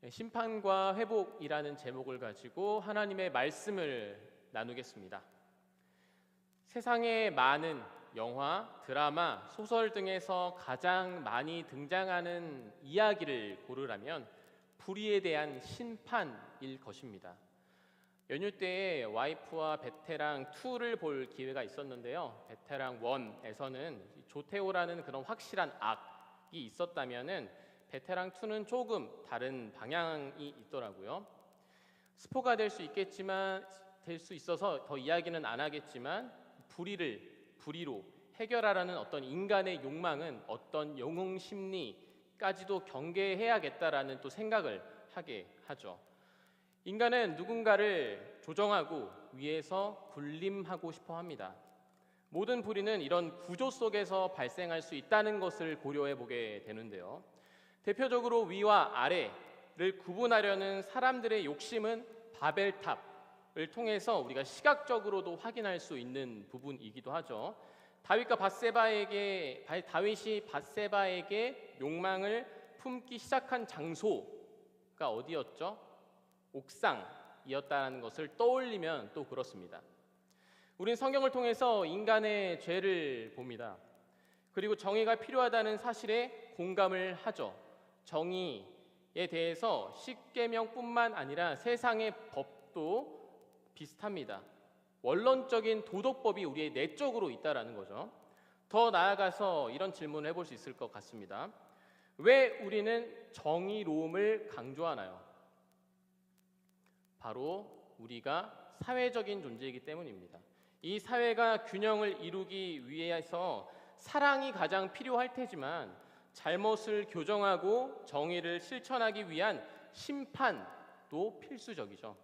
심판과 회복이라는 제목을 가지고 하나님의 말씀을 나누겠습니다. 세상에 많은 영화, 드라마, 소설 등에서 가장 많이 등장하는 이야기를 고르라면 불의에 대한 심판일 것입니다. 연휴 때에 와이프와 베테랑 2를 볼 기회가 있었는데요. 베테랑 1에서는 조태호라는 그런 확실한 악이 있었다면은 베테랑 2는 조금 다른 방향이 있더라고요. 스포가 될 수 있어서 더 이야기는 안 하겠지만 불의로 해결하라는 어떤 인간의 욕망은 어떤 영웅 심리까지도 경계해야겠다라는 또 생각을 하게 하죠. 인간은 누군가를 조정하고 위에서 군림하고 싶어 합니다. 모든 불의는 이런 구조 속에서 발생할 수 있다는 것을 고려해 보게 되는데요. 대표적으로 위와 아래를 구분하려는 사람들의 욕심은 바벨탑을 통해서 우리가 시각적으로도 확인할 수 있는 부분이기도 하죠. 다윗이 밧세바에게 욕망을 품기 시작한 장소가 어디였죠? 옥상이었다는 것을 떠올리면 또 그렇습니다. 우린 성경을 통해서 인간의 죄를 봅니다. 그리고 정의가 필요하다는 사실에 공감을 하죠. 정의에 대해서 십계명뿐만 아니라 세상의 법도 비슷합니다. 원론적인 도덕법이 우리의 내적으로 있다라는 거죠. 더 나아가서 이런 질문을 해볼 수 있을 것 같습니다. 왜 우리는 정의로움을 강조하나요? 바로 우리가 사회적인 존재이기 때문입니다. 이 사회가 균형을 이루기 위해서 사랑이 가장 필요할 테지만 잘못을 교정하고 정의를 실천하기 위한 심판도 필수적이죠.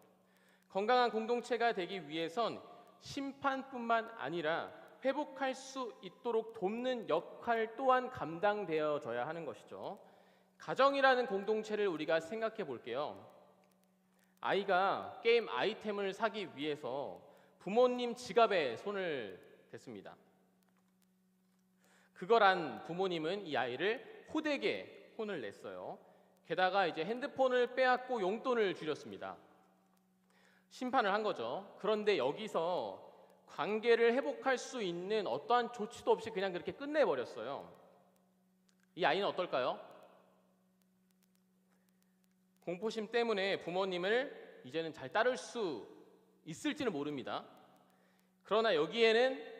건강한 공동체가 되기 위해선 심판뿐만 아니라 회복할 수 있도록 돕는 역할 또한 감당되어져야 하는 것이죠. 가정이라는 공동체를 우리가 생각해 볼게요. 아이가 게임 아이템을 사기 위해서 부모님 지갑에 손을 댔습니다. 그걸 안 부모님은 이 아이를 호되게 혼을 냈어요. 게다가 이제 핸드폰을 빼앗고 용돈을 줄였습니다. 심판을 한 거죠. 그런데 여기서 관계를 회복할 수 있는 어떠한 조치도 없이 그냥 그렇게 끝내버렸어요. 이 아이는 어떨까요? 공포심 때문에 부모님을 이제는 잘 따를 수 있을지는 모릅니다. 그러나 여기에는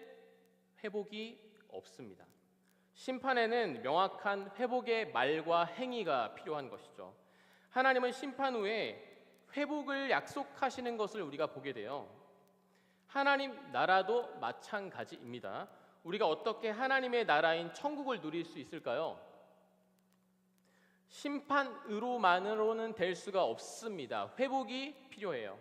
회복이 없습니다. 심판에는 명확한 회복의 말과 행위가 필요한 것이죠. 하나님은 심판 후에 회복을 약속하시는 것을 우리가 보게 돼요. 하나님 나라도 마찬가지입니다. 우리가 어떻게 하나님의 나라인 천국을 누릴 수 있을까요? 심판으로만으로는 될 수가 없습니다. 회복이 필요해요.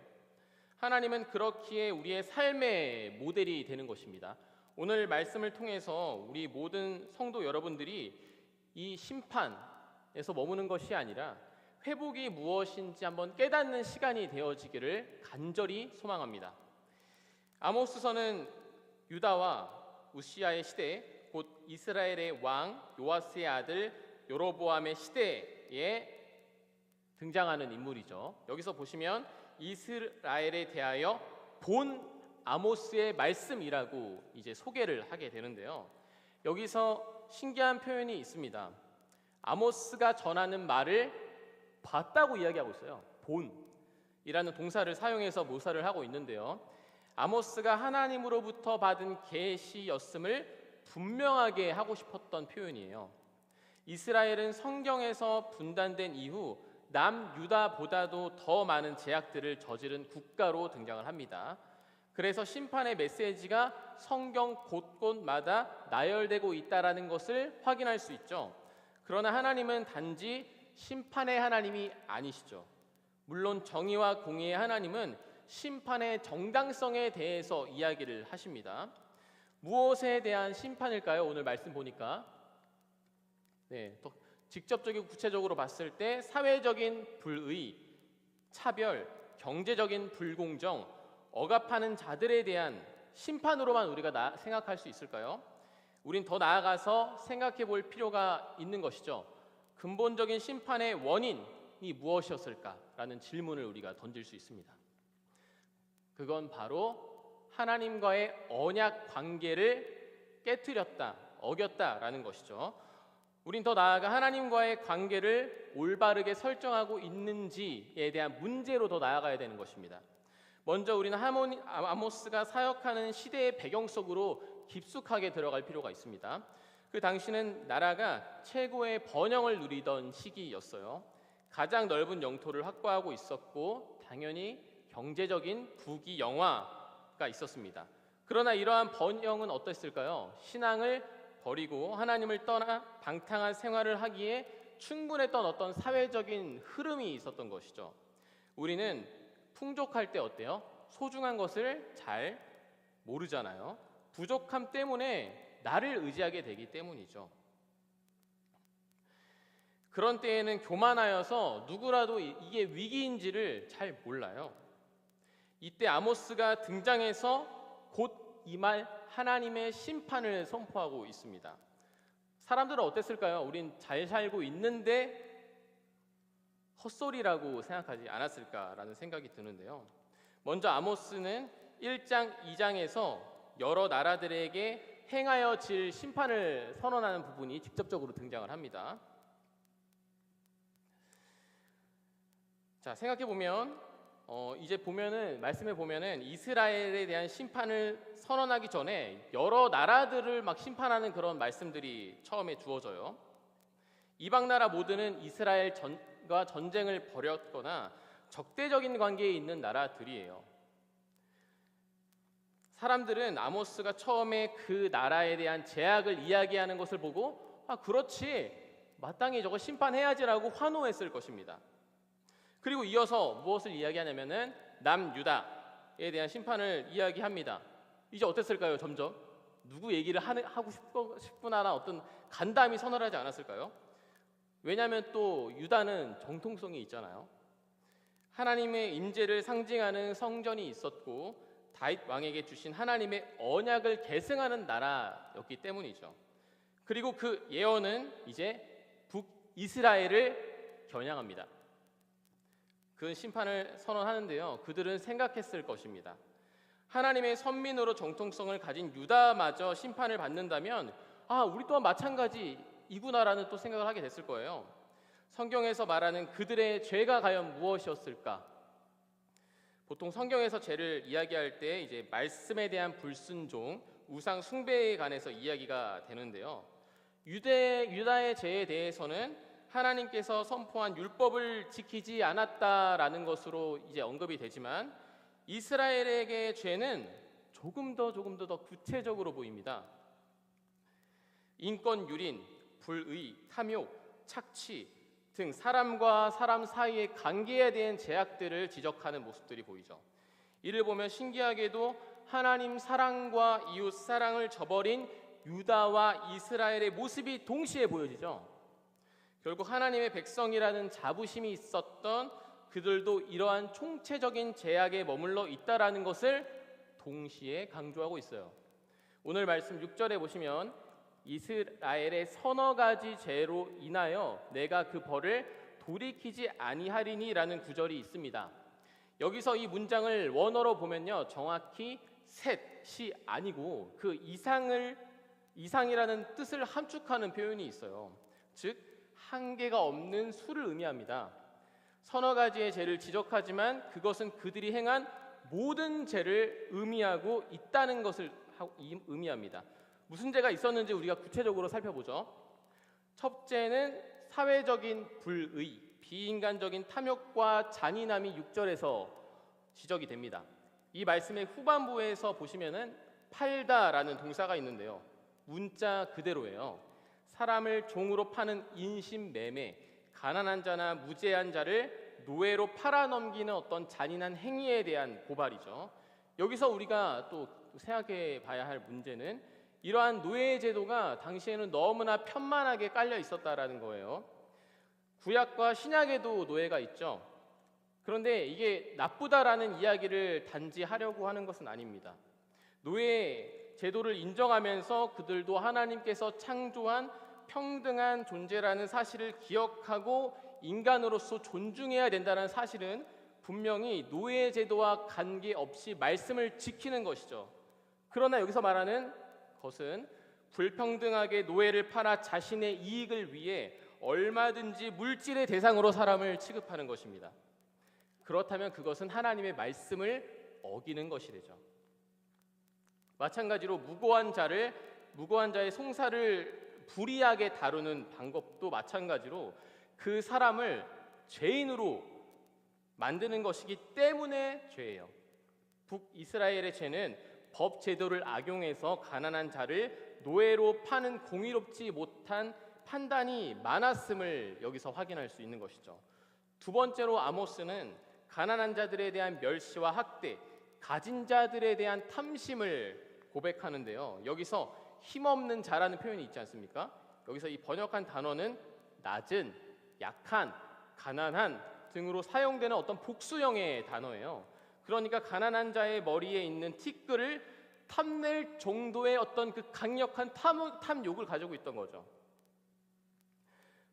하나님은 그렇기에 우리의 삶의 모델이 되는 것입니다. 오늘 말씀을 통해서 우리 모든 성도 여러분들이 이 심판에서 머무는 것이 아니라 회복이 무엇인지 한번 깨닫는 시간이 되어지기를 간절히 소망합니다. 아모스서는 유다와 우시아의 시대, 곧 이스라엘의 왕 요아스의 아들 여로보암의 시대에 등장하는 인물이죠. 여기서 보시면 이스라엘에 대하여 본 아모스의 말씀이라고 이제 소개를 하게 되는데요. 여기서 신기한 표현이 있습니다. 아모스가 전하는 말을 봤다고 이야기하고 있어요. 본이라는 동사를 사용해서 묘사를 하고 있는데요. 아모스가 하나님으로부터 받은 계시였음을 분명하게 하고 싶었던 표현이에요. 이스라엘은 성경에서 분단된 이후 남유다보다도 더 많은 죄악들을 저지른 국가로 등장을 합니다. 그래서 심판의 메시지가 성경 곳곳마다 나열되고 있다는 것을 확인할 수 있죠. 그러나 하나님은 단지 심판의 하나님이 아니시죠. 물론 정의와 공의의 하나님은 심판의 정당성에 대해서 이야기를 하십니다. 무엇에 대한 심판일까요? 오늘 말씀 보니까 더 직접적이고 구체적으로 봤을 때 사회적인 불의, 차별, 경제적인 불공정, 억압하는 자들에 대한 심판으로만 우리가 생각할 수 있을까요? 우린 더 나아가서 생각해 볼 필요가 있는 것이죠. 근본적인 심판의 원인, 원인이 무엇이었을까라는 질문을 우리가 던질 수 있습니다. 그건 바로 하나님과의 언약 관계를 깨뜨렸다, 어겼다라는 것이죠. 우린 더 나아가 하나님과의 관계를 올바르게 설정하고 있는지에 대한 문제로 더 나아가야 되는 것입니다. 먼저 우리는 아모스가 사역하는 시대의 배경 속으로 깊숙하게 들어갈 필요가 있습니다. 그 당시는 나라가 최고의 번영을 누리던 시기였어요. 가장 넓은 영토를 확보하고 있었고 당연히 경제적인 부귀영화가 있었습니다. 그러나 이러한 번영은 어땠을까요? 신앙을 버리고 하나님을 떠나 방탕한 생활을 하기에 충분했던 어떤 사회적인 흐름이 있었던 것이죠. 우리는 풍족할 때 어때요? 소중한 것을 잘 모르잖아요. 부족함 때문에 나를 의지하게 되기 때문이죠. 그런 때에는 교만하여서 누구라도 이게 위기인지를 잘 몰라요. 이때 아모스가 등장해서 곧 임할 하나님의 심판을 선포하고 있습니다. 사람들은 어땠을까요? 우린 잘 살고 있는데 헛소리라고 생각하지 않았을까라는 생각이 드는데요. 먼저 아모스는 1장, 2장에서 여러 나라들에게 행하여 질 심판을 선언하는 부분이 직접적으로 등장을 합니다. 자, 생각해 보면 이제 보면은 말씀에 보면은 이스라엘에 대한 심판을 선언하기 전에 여러 나라들을 막 심판하는 그런 말씀들이 처음에 주어져요. 이방 나라 모두는 이스라엘과 전쟁을 벌였거나 적대적인 관계에 있는 나라들이에요. 사람들은 아모스가 처음에 그 나라에 대한 제약을 이야기하는 것을 보고 그렇지, 마땅히 저거 심판해야지라고 환호했을 것입니다. 그리고 이어서 무엇을 이야기하냐면은 남유다에 대한 심판을 이야기합니다. 이제 어땠을까요? 점점 누구 얘기를 하고 싶구나라는 어떤 간담이 서늘하지 않았을까요? 왜냐하면 또 유다는 정통성이 있잖아요. 하나님의 임재를 상징하는 성전이 있었고 다윗 왕에게 주신 하나님의 언약을 계승하는 나라였기 때문이죠. 그리고 그 예언은 이제 북이스라엘을 겨냥합니다. 그 심판을 선언하는데요. 그들은 생각했을 것입니다. 하나님의 선민으로 정통성을 가진 유다마저 심판을 받는다면 우리 또한 마찬가지이구나라는 또 생각을 하게 됐을 거예요. 성경에서 말하는 그들의 죄가 과연 무엇이었을까? 보통 성경에서 죄를 이야기할 때 이제 말씀에 대한 불순종, 우상 숭배에 관해서 이야기가 되는데요. 유다의 죄에 대해서는 하나님께서 선포한 율법을 지키지 않았다라는 것으로 이제 언급이 되지만 이스라엘에게 죄는 조금 더 구체적으로 보입니다. 인권 유린, 불의, 탐욕, 착취 등 사람과 사람 사이의 관계에 대한 제약들을 지적하는 모습들이 보이죠. 이를 보면 신기하게도 하나님 사랑과 이웃 사랑을 저버린 유다와 이스라엘의 모습이 동시에 보여지죠. 결국 하나님의 백성이라는 자부심이 있었던 그들도 이러한 총체적인 제약에 머물러 있다라는 것을 동시에 강조하고 있어요. 오늘 말씀 6절에 보시면 이스라엘의 서너 가지 죄로 인하여 내가 그 벌을 돌이키지 아니하리니라는 구절이 있습니다. 여기서 이 문장을 원어로 보면요, 정확히 셋이 아니고 그 이상이라는 뜻을 함축하는 표현이 있어요. 즉 한계가 없는 수를 의미합니다. 서너 가지의 죄를 지적하지만 그것은 그들이 행한 모든 죄를 의미하고 있다는 것을 의미합니다. 무슨 죄가 있었는지 우리가 구체적으로 살펴보죠. 첫째는 사회적인 불의, 비인간적인 탐욕과 잔인함이 6절에서 지적이 됩니다. 이 말씀의 후반부에서 보시면은 팔다라는 동사가 있는데요. 문자 그대로예요. 사람을 종으로 파는 인신매매, 가난한 자나 무죄한 자를 노예로 팔아넘기는 어떤 잔인한 행위에 대한 고발이죠. 여기서 우리가 또 생각해 봐야 할 문제는 이러한 노예 제도가 당시에는 너무나 편만하게 깔려 있었다라는 거예요. 구약과 신약에도 노예가 있죠. 그런데 이게 나쁘다라는 이야기를 단지 하려고 하는 것은 아닙니다. 노예 제도를 인정하면서 그들도 하나님께서 창조한 평등한 존재라는 사실을 기억하고 인간으로서 존중해야 된다는 사실은 분명히 노예 제도와 관계없이 말씀을 지키는 것이죠. 그러나 여기서 말하는 것은 불평등하게 노예를 팔아 자신의 이익을 위해 얼마든지 물질의 대상으로 사람을 취급하는 것입니다. 그렇다면 그것은 하나님의 말씀을 어기는 것이 되죠. 마찬가지로 무고한 자의 송사를 불이하게 다루는 방법도 마찬가지로 그 사람을 죄인으로 만드는 것이기 때문에 죄예요. 북이스라엘의 죄는 법 제도를 악용해서 가난한 자를 노예로 파는 공의롭지 못한 판단이 많았음을 여기서 확인할 수 있는 것이죠. 두 번째로 아모스는 가난한 자들에 대한 멸시와 학대, 가진 자들에 대한 탐심을 고백하는데요. 여기서 힘없는 자라는 표현이 있지 않습니까? 여기서 이 번역한 단어는 낮은, 약한, 가난한 등으로 사용되는 어떤 복수형의 단어예요. 그러니까 가난한 자의 머리에 있는 티끌을 탐낼 정도의 어떤 그 강력한 탐욕을 가지고 있던 거죠.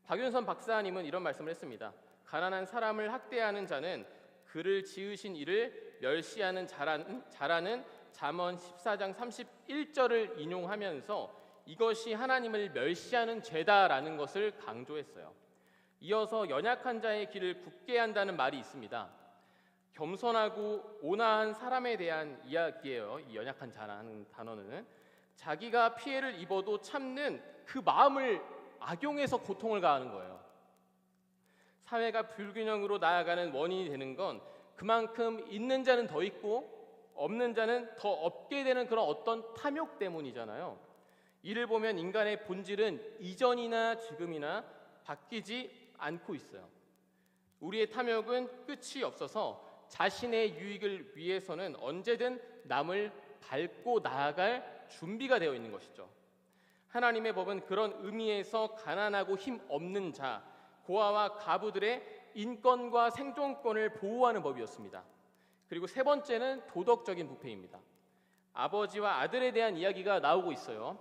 박윤선 박사님은 이런 말씀을 했습니다. 가난한 사람을 학대하는 자는 그를 지으신 이를 멸시하는 자라는 잠언 14장 31절을 인용하면서 이것이 하나님을 멸시하는 죄다라는 것을 강조했어요. 이어서 연약한 자의 길을 굽게 한다는 말이 있습니다. 겸손하고 온화한 사람에 대한 이야기예요. 이 연약한 자라는 단어는 자기가 피해를 입어도 참는 그 마음을 악용해서 고통을 가하는 거예요. 사회가 불균형으로 나아가는 원인이 되는 건 그만큼 있는 자는 더 있고 없는 자는 더 없게 되는 그런 어떤 탐욕 때문이잖아요. 이를 보면 인간의 본질은 이전이나 지금이나 바뀌지 않고 있어요. 우리의 탐욕은 끝이 없어서 자신의 유익을 위해서는 언제든 남을 밟고 나아갈 준비가 되어 있는 것이죠. 하나님의 법은 그런 의미에서 가난하고 힘 없는 자, 고아와 가부들의 인권과 생존권을 보호하는 법이었습니다. 그리고 세 번째는 도덕적인 부패입니다. 아버지와 아들에 대한 이야기가 나오고 있어요.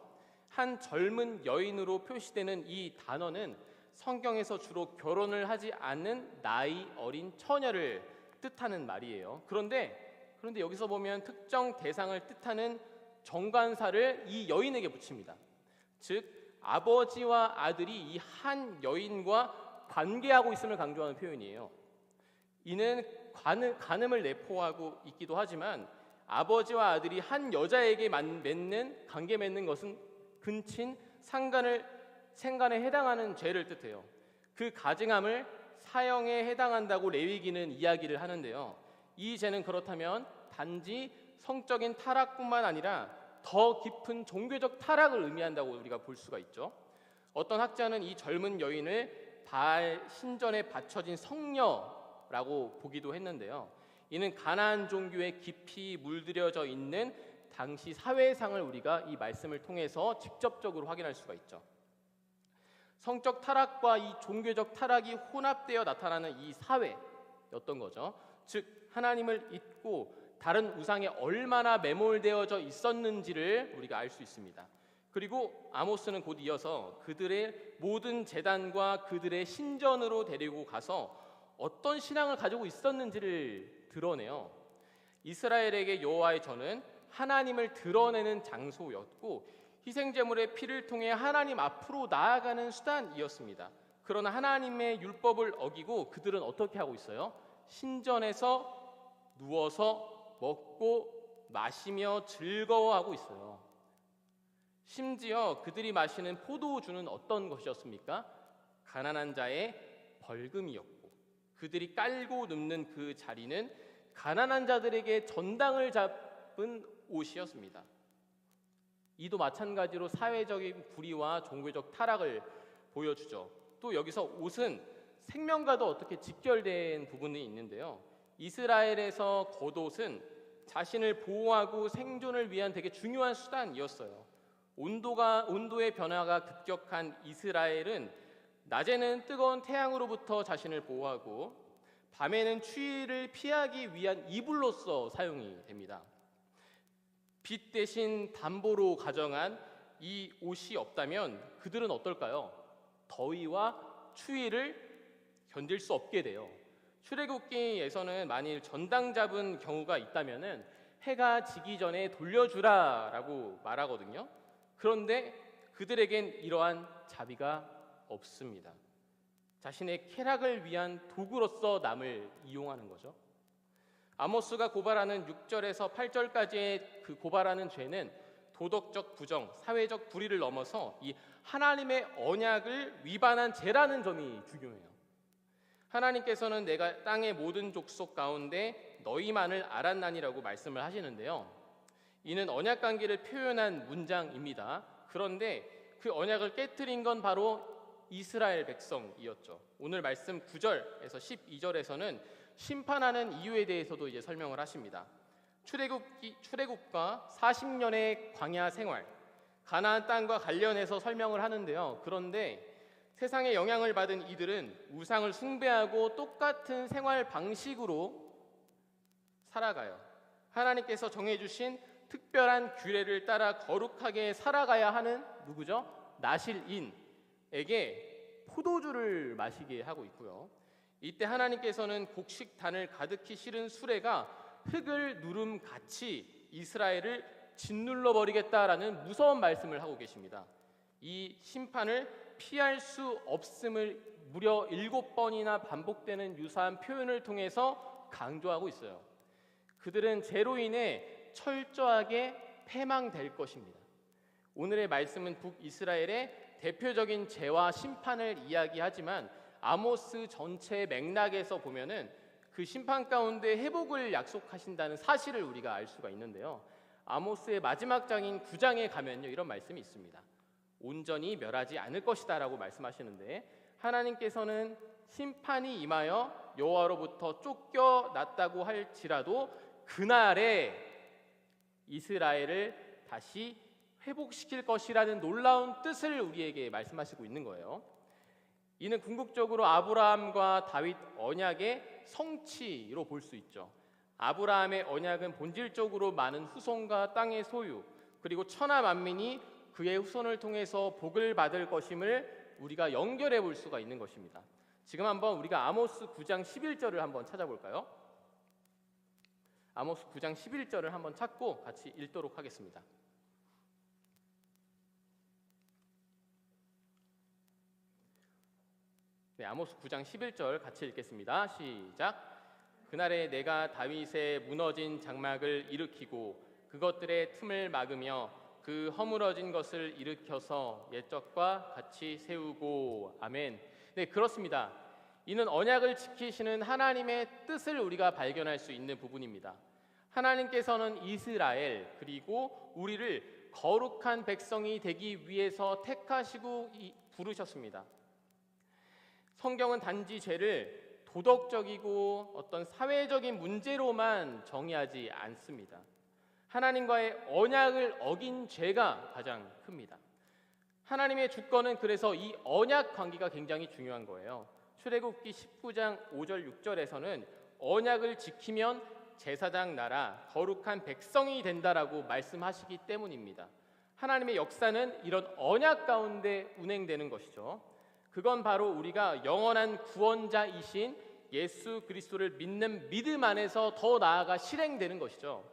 한 젊은 여인으로 표시되는 이 단어는 성경에서 주로 결혼을 하지 않는 나이 어린 처녀를 뜻하는 말이에요. 그런데 여기서 보면 특정 대상을 뜻하는 정관사를 이 여인에게 붙입니다. 즉 아버지와 아들이 이 한 여인과 관계하고 있음을 강조하는 표현이에요. 이는 간음을 내포하고 있기도 하지만 아버지와 아들이 한 여자에게 관계 맺는 것은 근친 생간에 해당하는 죄를 뜻해요. 그 가증함을 사형에 해당한다고 레위기는 이야기를 하는데요. 이 죄는 그렇다면 단지 성적인 타락뿐만 아니라 더 깊은 종교적 타락을 의미한다고 우리가 볼 수가 있죠. 어떤 학자는 이 젊은 여인을 바알 신전에 바쳐진 성녀라고 보기도 했는데요. 이는 가나안 종교에 깊이 물들여져 있는 당시 사회상을 우리가 이 말씀을 통해서 직접적으로 확인할 수가 있죠. 성적 타락과 이 종교적 타락이 혼합되어 나타나는 이 사회였던 거죠. 즉 하나님을 잊고 다른 우상에 얼마나 매몰되어져 있었는지를 우리가 알 수 있습니다. 그리고 아모스는 곧 이어서 그들의 모든 제단과 그들의 신전으로 데리고 가서 어떤 신앙을 가지고 있었는지를 드러내요. 이스라엘에게 여호와의 전은 하나님을 드러내는 장소였고 희생제물의 피를 통해 하나님 앞으로 나아가는 수단이었습니다. 그러나 하나님의 율법을 어기고 그들은 어떻게 하고 있어요? 신전에서 누워서 먹고 마시며 즐거워하고 있어요. 심지어 그들이 마시는 포도주는 어떤 것이었습니까? 가난한 자의 벌금이었고 그들이 깔고 눕는 그 자리는 가난한 자들에게 전당을 잡은 옷이었습니다. 이도 마찬가지로 사회적인 불의와 종교적 타락을 보여주죠. 또 여기서 옷은 생명과도 어떻게 직결된 부분이 있는데요. 이스라엘에서 겉옷은 자신을 보호하고 생존을 위한 되게 중요한 수단이었어요. 온도의 변화가 급격한 이스라엘은 낮에는 뜨거운 태양으로부터 자신을 보호하고 밤에는 추위를 피하기 위한 이불로서 사용이 됩니다. 빛 대신 담보로 가정한 이 옷이 없다면 그들은 어떨까요? 더위와 추위를 견딜 수 없게 돼요. 출애굽기에서는 만일 전당 잡은 경우가 있다면은 해가 지기 전에 돌려주라라고 말하거든요. 그런데 그들에겐 이러한 자비가 없습니다. 자신의 쾌락을 위한 도구로서 남을 이용하는 거죠. 아모스가 고발하는 6절에서 8절까지의 그 고발하는 죄는 도덕적 부정, 사회적 불의를 넘어서 이 하나님의 언약을 위반한 죄라는 점이 중요해요. 하나님께서는 내가 땅의 모든 족속 가운데 너희만을 알았나니라고 말씀을 하시는데요. 이는 언약 관계를 표현한 문장입니다. 그런데 그 언약을 깨트린 건 바로 이스라엘 백성이었죠. 오늘 말씀 9절에서 12절에서는 심판하는 이유에 대해서도 이제 설명을 하십니다. 출애굽과 40년의 광야 생활, 가나안 땅과 관련해서 설명을 하는데요. 그런데 세상의 영향을 받은 이들은 우상을 숭배하고 똑같은 생활 방식으로 살아가요. 하나님께서 정해주신 특별한 규례를 따라 거룩하게 살아가야 하는 누구죠? 나실인에게 포도주를 마시게 하고 있고요. 이때 하나님께서는 곡식단을 가득히 실은 수레가 흙을 누름같이 이스라엘을 짓눌러 버리겠다라는 무서운 말씀을 하고 계십니다. 이 심판을 피할 수 없음을 무려 7번이나 반복되는 유사한 표현을 통해서 강조하고 있어요. 그들은 죄로 인해 철저하게 패망될 것입니다. 오늘의 말씀은 북이스라엘의 대표적인 죄와 심판을 이야기하지만 아모스 전체 맥락에서 보면은 그 심판 가운데 회복을 약속하신다는 사실을 우리가 알 수가 있는데요. 아모스의 마지막 장인 9장에 가면요, 이런 말씀이 있습니다. 온전히 멸하지 않을 것이다 라고 말씀하시는데, 하나님께서는 심판이 임하여 여호와로부터 쫓겨났다고 할지라도 그날에 이스라엘을 다시 회복시킬 것이라는 놀라운 뜻을 우리에게 말씀하시고 있는 거예요. 이는 궁극적으로 아브라함과 다윗 언약의 성취로 볼 수 있죠. 아브라함의 언약은 본질적으로 많은 후손과 땅의 소유, 그리고 천하 만민이 그의 후손을 통해서 복을 받을 것임을 우리가 연결해 볼 수가 있는 것입니다. 지금 한번 우리가 아모스 9장 11절을 한번 찾아볼까요? 아모스 9장 11절을 한번 찾고 같이 읽도록 하겠습니다. 네, 아모스 9장 11절 같이 읽겠습니다. 시작. 그날에 내가 다윗의 무너진 장막을 일으키고 그것들의 틈을 막으며 그 허물어진 것을 일으켜서 옛적과 같이 세우고. 아멘. 네, 그렇습니다. 이는 언약을 지키시는 하나님의 뜻을 우리가 발견할 수 있는 부분입니다. 하나님께서는 이스라엘 그리고 우리를 거룩한 백성이 되기 위해서 택하시고 부르셨습니다. 성경은 단지 죄를 도덕적이고 어떤 사회적인 문제로만 정의하지 않습니다. 하나님과의 언약을 어긴 죄가 가장 큽니다. 하나님의 주권은 그래서 이 언약 관계가 굉장히 중요한 거예요. 출애굽기 19장 5절 6절에서는 언약을 지키면 제사장 나라 거룩한 백성이 된다라고 말씀하시기 때문입니다. 하나님의 역사는 이런 언약 가운데 운행되는 것이죠. 그건 바로 우리가 영원한 구원자이신 예수 그리스도를 믿는 믿음 안에서 더 나아가 실행되는 것이죠.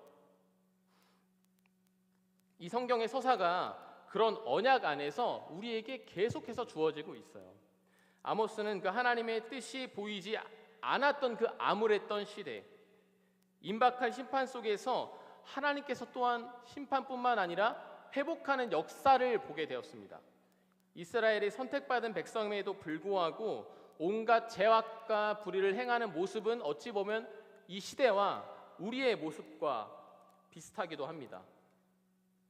이 성경의 서사가 그런 언약 안에서 우리에게 계속해서 주어지고 있어요. 아모스는 그 하나님의 뜻이 보이지 않았던 그 암울했던 시대, 임박할 심판 속에서 하나님께서 또한 심판뿐만 아니라 회복하는 역사를 보게 되었습니다. 이스라엘이 선택받은 백성임에도 불구하고 온갖 죄악과 불의를 행하는 모습은 어찌 보면 이 시대와 우리의 모습과 비슷하기도 합니다.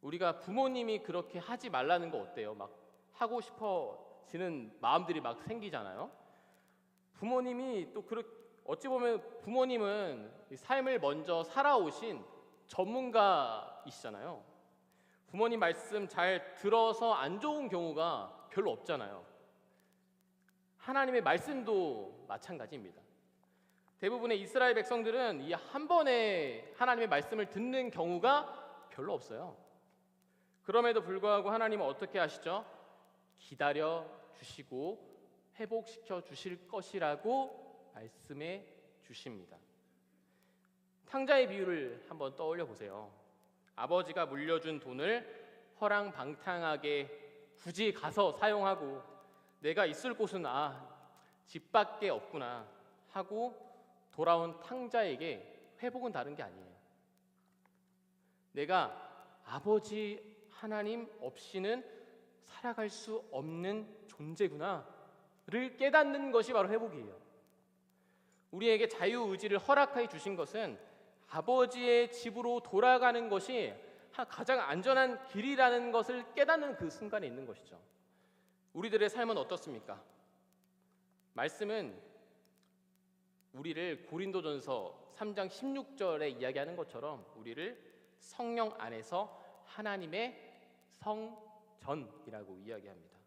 우리가 부모님이 그렇게 하지 말라는 거 어때요? 막 하고 싶어지는 마음들이 막 생기잖아요. 부모님이 또 어찌 보면 부모님은 삶을 먼저 살아오신 전문가이시잖아요. 부모님 말씀 잘 들어서 안 좋은 경우가 별로 없잖아요. 하나님의 말씀도 마찬가지입니다. 대부분의 이스라엘 백성들은 이 한 번에 하나님의 말씀을 듣는 경우가 별로 없어요. 그럼에도 불구하고 하나님은 어떻게 하시죠? 기다려 주시고 회복시켜 주실 것이라고 말씀해 주십니다. 탕자의 비유를 한번 떠올려 보세요. 아버지가 물려준 돈을 허랑방탕하게 굳이 가서 사용하고 내가 있을 곳은 집밖에 없구나 하고 돌아온 탕자에게 회복은 다른 게 아니에요. 내가 아버지 하나님 없이는 살아갈 수 없는 존재구나를 깨닫는 것이 바로 회복이에요. 우리에게 자유의지를 허락해 주신 것은 아버지의 집으로 돌아가는 것이 가장 안전한 길이라는 것을 깨닫는 그 순간에 있는 것이죠. 우리들의 삶은 어떻습니까? 말씀은 우리를 고린도전서 3장 16절에 이야기하는 것처럼 우리를 성령 안에서 하나님의 성전이라고 이야기합니다.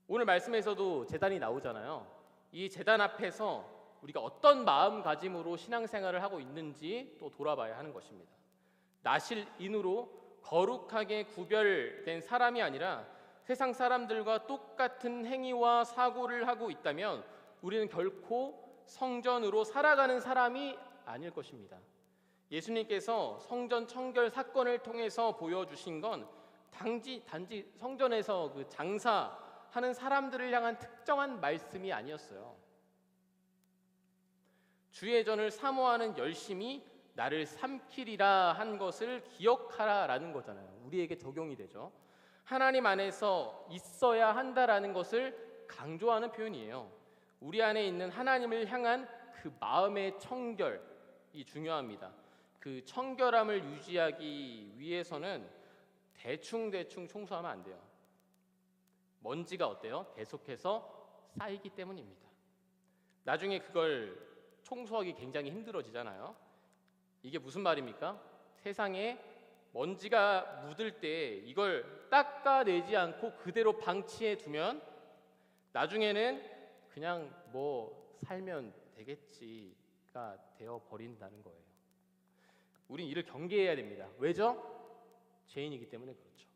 오늘 말씀에서도 제단이 나오잖아요. 이 제단 앞에서 우리가 어떤 마음가짐으로 신앙생활을 하고 있는지 또 돌아봐야 하는 것입니다. 나실인으로 거룩하게 구별된 사람이 아니라 세상 사람들과 똑같은 행위와 사고를 하고 있다면 우리는 결코 성전으로 살아가는 사람이 아닐 것입니다. 예수님께서 성전 청결 사건을 통해서 보여주신 건 단지 성전에서 그 장사하는 사람들을 향한 특정한 말씀이 아니었어요. 주의 전을 사모하는 열심이 나를 삼키리라 한 것을 기억하라라는 거잖아요. 우리에게 적용이 되죠. 하나님 안에서 있어야 한다라는 것을 강조하는 표현이에요. 우리 안에 있는 하나님을 향한 그 마음의 청결이 중요합니다. 그 청결함을 유지하기 위해서는 대충 청소하면 안 돼요. 먼지가 어때요? 계속해서 쌓이기 때문입니다. 나중에 그걸 청소하기 굉장히 힘들어지잖아요. 이게 무슨 말입니까? 세상에 먼지가 묻을 때 이걸 닦아내지 않고 그대로 방치해 두면 나중에는 그냥 살면 되겠지가 되어 버린다는 거예요. 우린 이를 경계해야 됩니다. 왜죠? 죄인이기 때문에 그렇죠.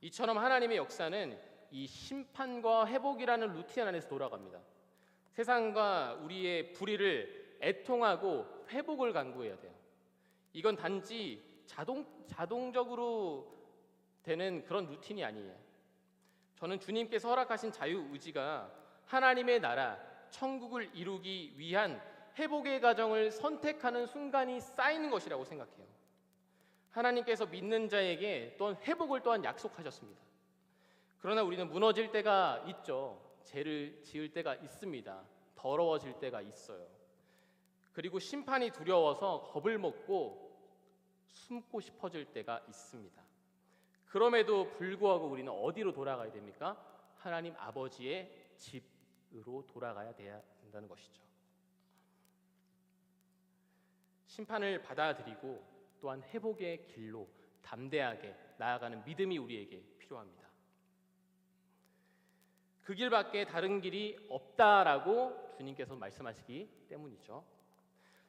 이처럼 하나님의 역사는 이 심판과 회복이라는 루틴 안에서 돌아갑니다. 세상과 우리의 불의를 애통하고 회복을 간구해야 돼요. 이건 단지 자동적으로 되는 그런 루틴이 아니에요. 저는 주님께서 허락하신 자유의지가 하나님의 나라, 천국을 이루기 위한 회복의 과정을 선택하는 순간이 쌓이는 것이라고 생각해요. 하나님께서 믿는 자에게 또한 회복을 또한 약속하셨습니다. 그러나 우리는 무너질 때가 있죠. 죄를 지을 때가 있습니다. 더러워질 때가 있어요. 그리고 심판이 두려워서 겁을 먹고 숨고 싶어질 때가 있습니다. 그럼에도 불구하고 우리는 어디로 돌아가야 됩니까? 하나님 아버지의 집으로 돌아가야 된다는 것이죠. 심판을 받아들이고 또한 회복의 길로 담대하게 나아가는 믿음이 우리에게 필요합니다. 그 길밖에 다른 길이 없다라고 주님께서 말씀하시기 때문이죠.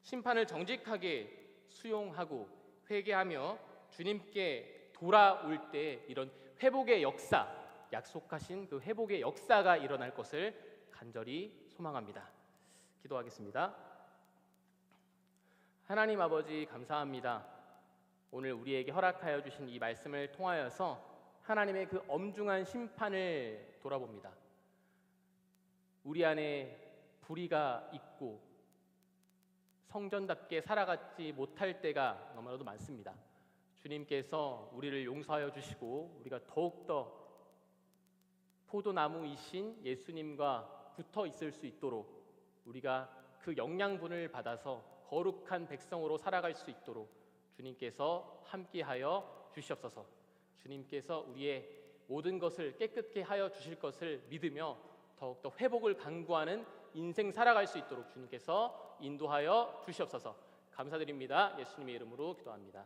심판을 정직하게 수용하고 회개하며 주님께 돌아올 때 이런 회복의 역사, 약속하신 그 회복의 역사가 일어날 것을 간절히 소망합니다. 기도하겠습니다. 하나님 아버지 감사합니다. 오늘 우리에게 허락하여 주신 이 말씀을 통하여서 하나님의 그 엄중한 심판을 돌아봅니다. 우리 안에 불의가 있고 성전답게 살아가지 못할 때가 너무나도 많습니다. 주님께서 우리를 용서하여 주시고 우리가 더욱더 포도나무이신 예수님과 붙어 있을 수 있도록 우리가 그 영양분을 받아서 거룩한 백성으로 살아갈 수 있도록 주님께서 함께하여 주시옵소서. 주님께서 우리의 모든 것을 깨끗게 하여 주실 것을 믿으며 더욱더 회복을 간구하는 인생 살아갈 수 있도록 주님께서 인도하여 주시옵소서. 감사드립니다. 예수님의 이름으로 기도합니다.